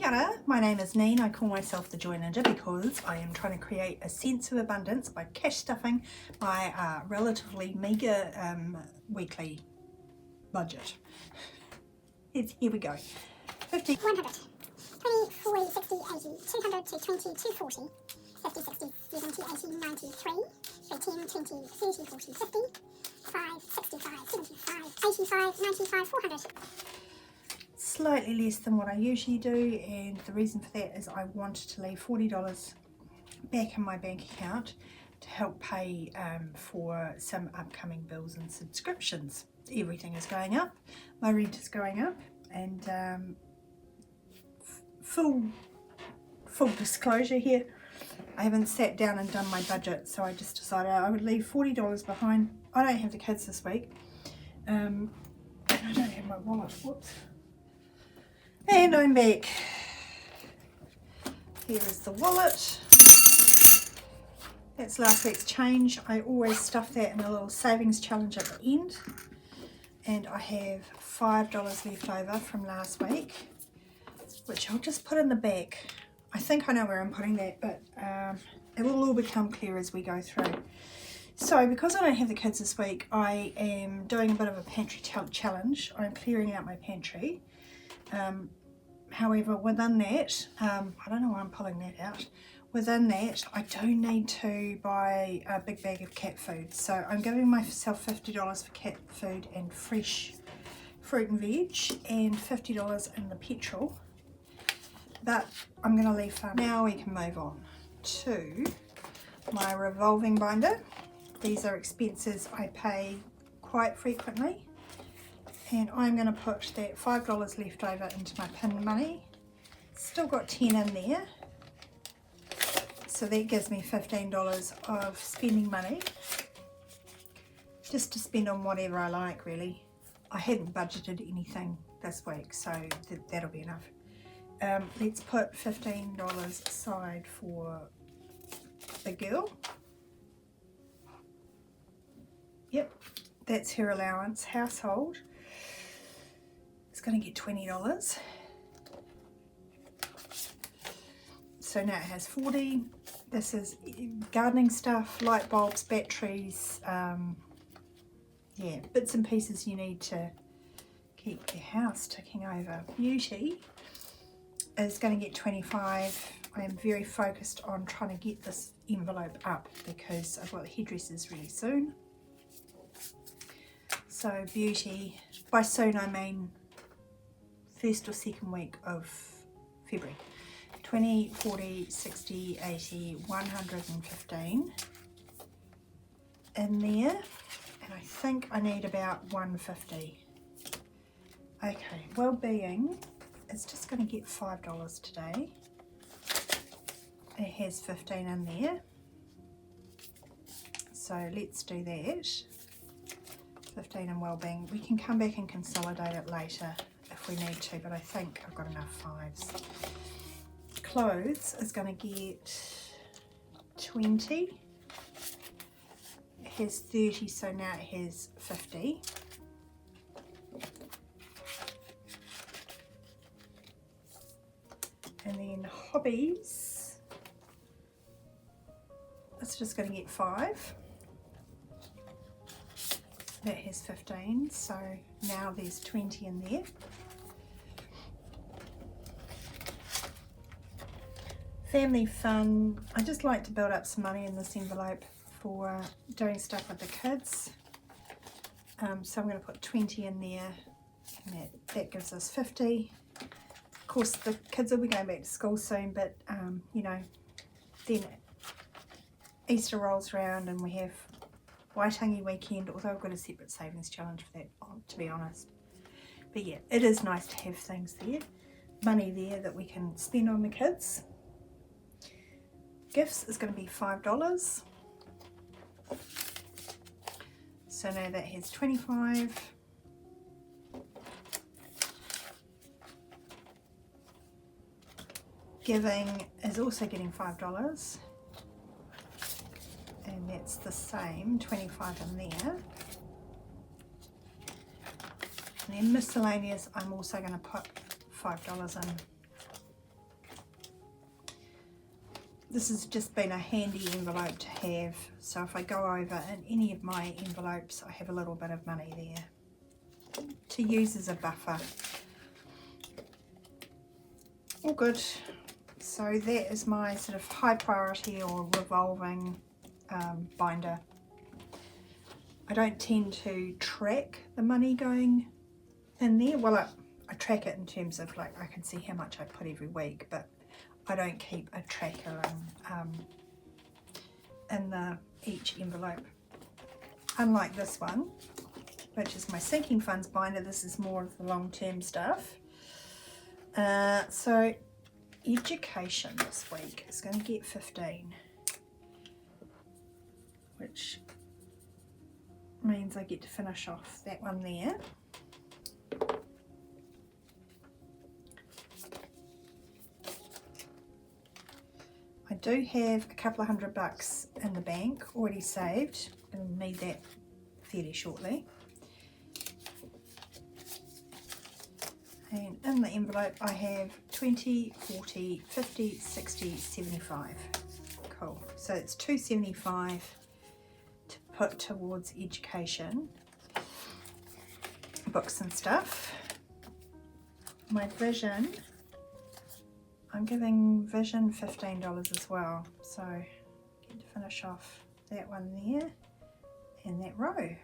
Kia ora, my name is Neen. I call myself the Joy Ninja because I am trying to create a sense of abundance by cash stuffing my relatively meagre weekly budget. Here we go. 50, 100, 20, 40, 60, 80, 200, 220, 240, 50, 60, 70, 80, 93, 10, 20, 30, 40, 50, 5, 65, 75, 85, 95, 400. Slightly less than what I usually do, and the reason for that is I wanted to leave $40 back in my bank account to help pay for some upcoming bills and subscriptions. Everything is going up, my rent is going up, and full disclosure here, I haven't sat down and done my budget, so I just decided I would leave $40 behind. I don't have the kids this week, and I don't have my wallet. Whoops. And I'm back. Here is the wallet. That's last week's change. I always stuff that in a little savings challenge at the end. And I have $5 left over from last week, which I'll just put in the back. I think I know where I'm putting that, but it will all become clear as we go through. So because I don't have the kids this week, I am doing a bit of a pantry challenge. I'm clearing out my pantry. However, within that, I don't know why I'm pulling that out. Within that, I do need to buy a big bag of cat food. So I'm giving myself $50 for cat food and fresh fruit and veg, and $50 in the petrol. But I'm going to leave farm. Now we can move on to my revolving binder. These are expenses I pay quite frequently. And I'm going to put that $5 left over into my pin money. Still got 10 in there. So that gives me $15 of spending money. Just to spend on whatever I like, really. I hadn't budgeted anything this week, so that'll be enough. Let's put $15 aside for the girl. Yep, that's her allowance. Household is going to get $20. So now it has 40. This is gardening stuff, light bulbs, batteries, yeah, bits and pieces you need to keep your house ticking over. Beauty is going to get 25. I am very focused on trying to get this envelope up because I've got the hairdressers really soon. So beauty, by soon I mean first or second week of February. 20, 40, 60, 80, 115 in there, and I think I need about 150. Okay, well-being is just going to get $5 today. It has 15 in there, so let's do that. 15 in well-being. We can come back and consolidate it later if we need to, but I think I've got enough fives. Clothes is going to get 20. It has 30, so now it has 50. And then hobbies, it's just going to get 5. That has 15, so now there's 20 in there. Family fun, I just like to build up some money in this envelope for doing stuff with the kids. So I'm going to put 20 in there, and that gives us 50. Of course the kids will be going back to school soon, but you know, then Easter rolls around and we have Waitangi weekend, although I've got a separate savings challenge for that, to be honest. But yeah, it is nice to have things there, money there that we can spend on the kids. Gifts is going to be $5. So now that has 25. Giving is also getting $5. And that's the same, 25 in there. And then miscellaneous, I'm also going to put $5 in this has just been a handy envelope to have, so if I go over in any of my envelopes I have a little bit of money there to use as a buffer. All good. So that is my sort of high priority or revolving binder. I don't tend to track the money going in there. Well, I track it in terms of like I can see how much I put every week, but I don't keep a tracker in each envelope. Unlike this one, which is my sinking funds binder, this is more of the long-term stuff. So education this week is going to get 15, which means I get to finish off that one there. I do have a couple of $100 in the bank already saved. I'm going to need that fairly shortly. And in the envelope I have 20, 40, 50, 60, 75. Cool. So it's $275 to put towards education, books and stuff. My vision, I'm giving vision $15 as well. So get to finish off that one there and that row.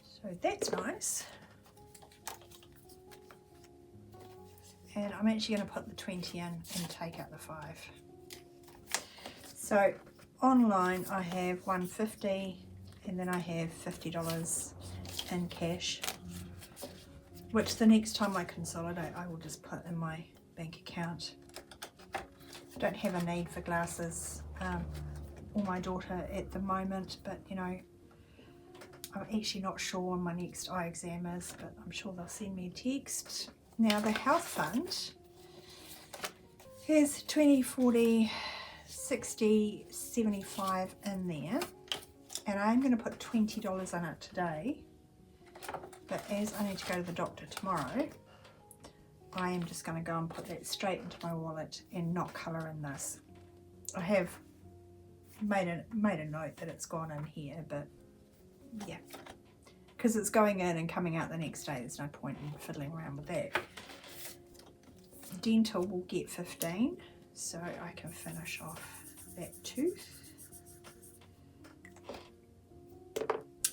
So that's nice. And I'm actually going to put the 20 in and take out the 5. So online I have $150 and then I have $50 in cash, which the next time I consolidate I will just put in my bank account. Don't have a need for glasses or my daughter at the moment, but you know, I'm actually not sure when my next eye exam is, but I'm sure they'll send me a text. Now the health fund has 20, 40, 60, 75 in there, and I'm going to put $20 in it today, but as I need to go to the doctor tomorrow, I am just going to go and put that straight into my wallet and not colour in this. I have made a note that it's gone in here, but yeah, because it's going in and coming out the next day, there's no point in fiddling around with that. Dental will get 15, so I can finish off that tooth.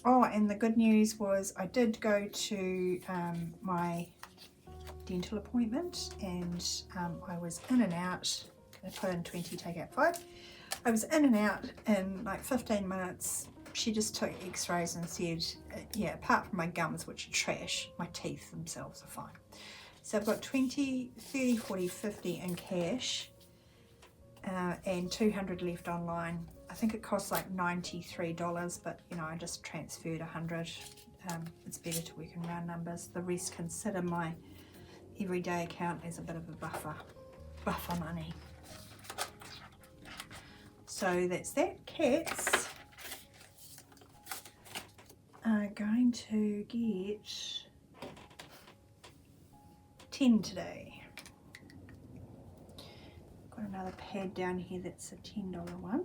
Oh, and the good news was I did go to my dental appointment, and I was in and out. I put in 20, take out 5. I was in and out in like 15 minutes. She just took x-rays and said, yeah, apart from my gums, which are trash, my teeth themselves are fine. So I've got 20, 30, 40, 50 in cash and 200 left online. I think it costs like $93, but you know, I just transferred 100. It's better to work in round numbers. The rest consider my everyday account as a bit of a buffer money. So that's that. Cats are going to get 10 today. Got another pad down here that's a $10 one.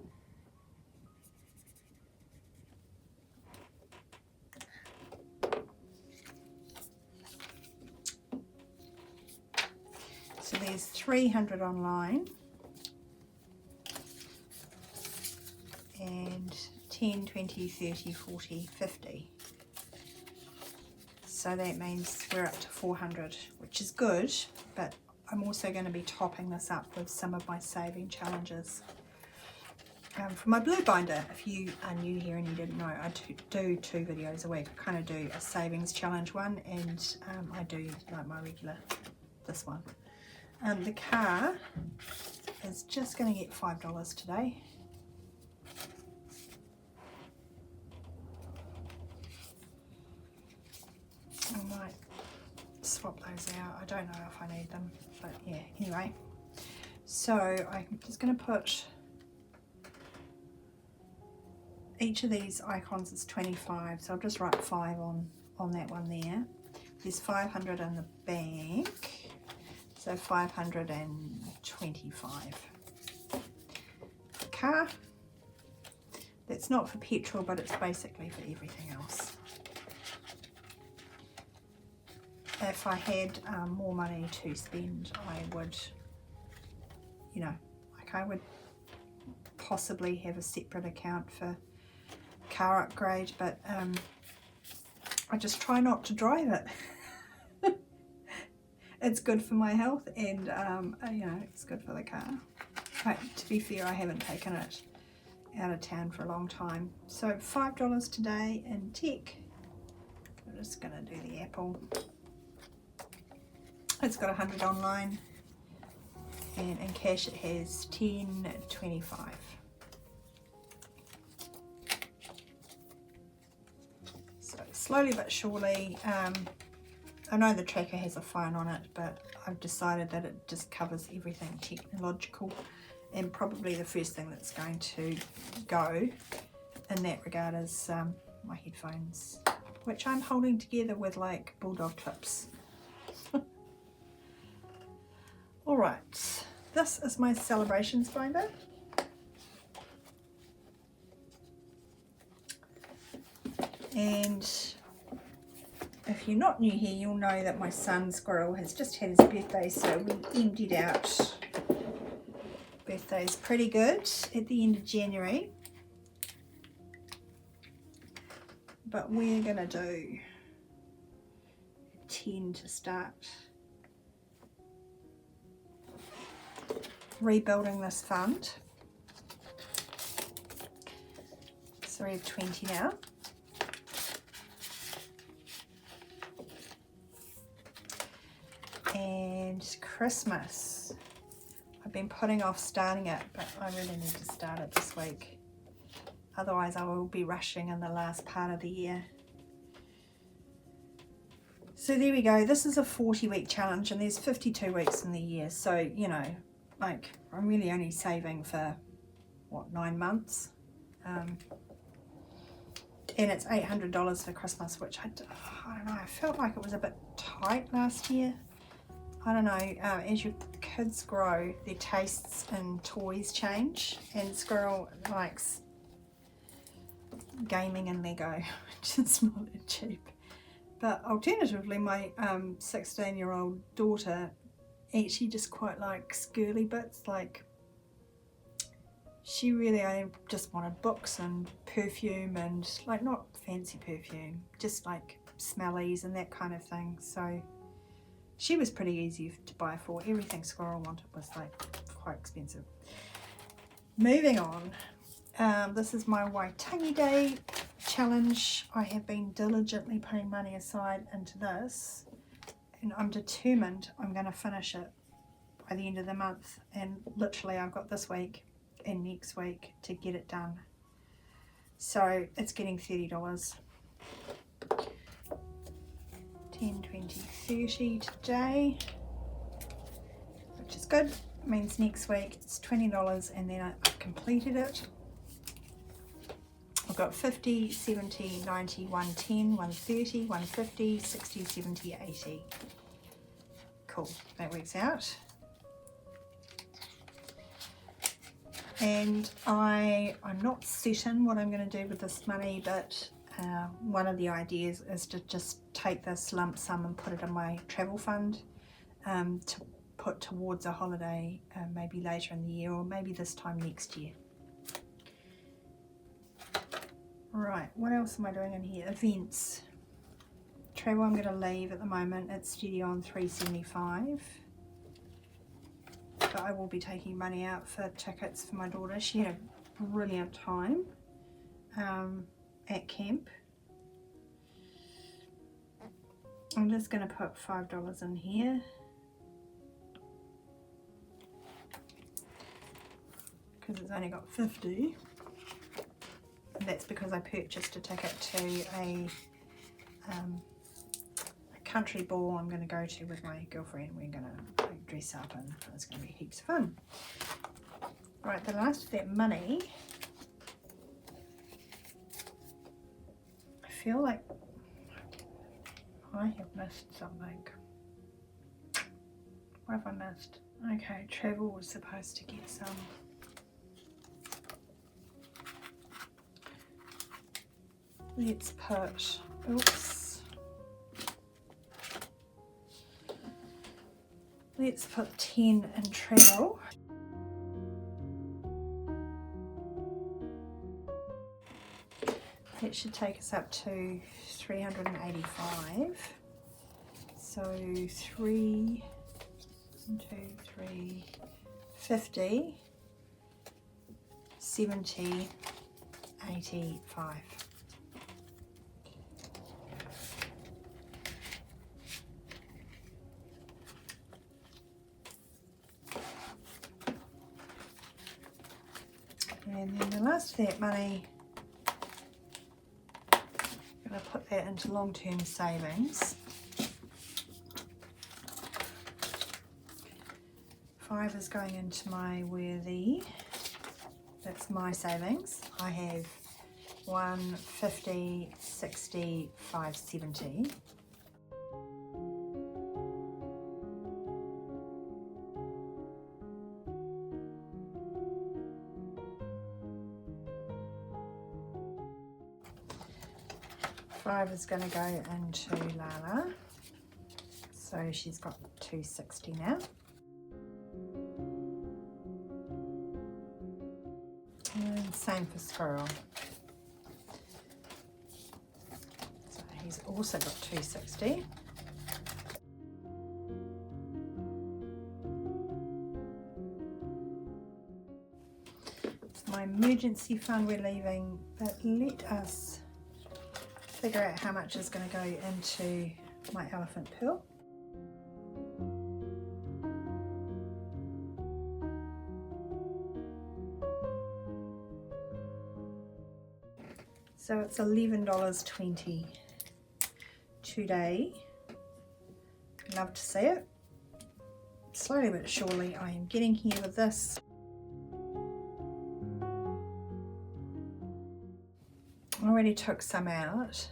So there's 300 online and 10, 20, 30, 40, 50. So that means we're up to 400, which is good, but I'm also going to be topping this up with some of my saving challenges. For my blue binder, if you are new here and you didn't know, I do 2 videos a week. I kind of do a savings challenge one, and I do like my regular, this one. The car is just going to get $5 today. I might swap those out. I don't know if I need them, but yeah, anyway. So I'm just going to put each of these icons is 25, so I'll just write 5 on that one there. There's 500 in the bank, So 525. Car. That's not for petrol, but it's basically for everything else. If I had more money to spend, I would, you know, like I would possibly have a separate account for car upgrade, but I just try not to drive it. It's good for my health, and you know, it's good for the car. But to be fair, I haven't taken it out of town for a long time. So $5 today in tech. I'm just gonna do the Apple. It's got 100 online, and in cash it has 10.25. So slowly but surely, I know the tracker has a phone on it, but I've decided that it just covers everything technological, and probably the first thing that's going to go in that regard is my headphones, which I'm holding together with like bulldog clips. Alright, this is my celebrations binder. And if you're not new here, you'll know that my son Squirrel has just had his birthday, so we emptied out. Birthday's pretty good at the end of January. But we're gonna do 10 to start rebuilding this fund. So we have 20 now. And Christmas. I've been putting off starting it, but I really need to start it this week. Otherwise I will be rushing in the last part of the year. So there we go. This is a 40-week challenge, and there's 52 weeks in the year. So, you know, like I'm really only saving for, what, 9 months? And it's $800 for Christmas, which I don't know, I felt like it was a bit tight last year. I don't know, as your kids grow, their tastes in toys change, and Squirrel likes gaming and Lego, which is not that cheap. But alternatively, my 16-year-old daughter actually just quite likes girly bits, like she really only just wanted books and perfume, and like not fancy perfume, just like smellies and that kind of thing. So she was pretty easy to buy for. Everything Squirrel wanted was like quite expensive. Moving on, this is my Waitangi Day challenge. I have been diligently putting money aside into this, and I'm determined I'm going to finish it by the end of the month, and literally I've got this week and next week to get it done. So it's getting $30. 10, 20, 30 today, which is good. It means next week it's $20, and then I've completed it. I've got 50, 70, 90, 110, 130, 150, 60, 70, 80. Cool, that works out. And I'm not certain what I'm going to do with this money, but one of the ideas is to just take this lump sum and put it in my travel fund to put towards a holiday maybe later in the year, or maybe this time next year. Right, what else am I doing in here? Events. Travel I'm going to leave at the moment. It's steady on $3.75. But I will be taking money out for tickets for my daughter. She had a brilliant time at camp. I'm just going to put $5 in here. Because it's only got 50. And that's because I purchased a ticket to a country ball I'm going to go to with my girlfriend. We're going to dress up, and it's going to be heaps of fun. Right, the last of that money, I feel like I have missed something. What have I missed? Okay, travel was supposed to get some. Let's put, oops. Let's put 10 in travel. That should take us up to 385. So 3, 1, 2, 3, 50, 70, 85. And then the last of that money, I'm going to put that into long-term savings. 5 is going into my worthy, that's my savings. I have 1, 50, 60, 5, 70. Five is going to go into Lala, so she's got 260 now. And same for Squirrel. So he's also got 260. It's my emergency fund we're leaving, but let us figure out how much is going to go into my elephant pearl. So it's $11.20 today. Love to see it. Slowly but surely I am getting here with this. I already took some out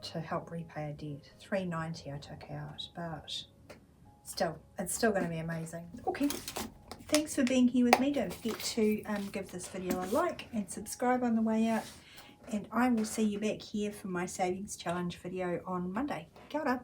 to help repay a debt. $3.90 I took out, but still, it's still going to be amazing. Okay, thanks for being here with me. Don't forget to give this video a like and subscribe on the way out. And I will see you back here for my savings challenge video on Monday. Kia ora.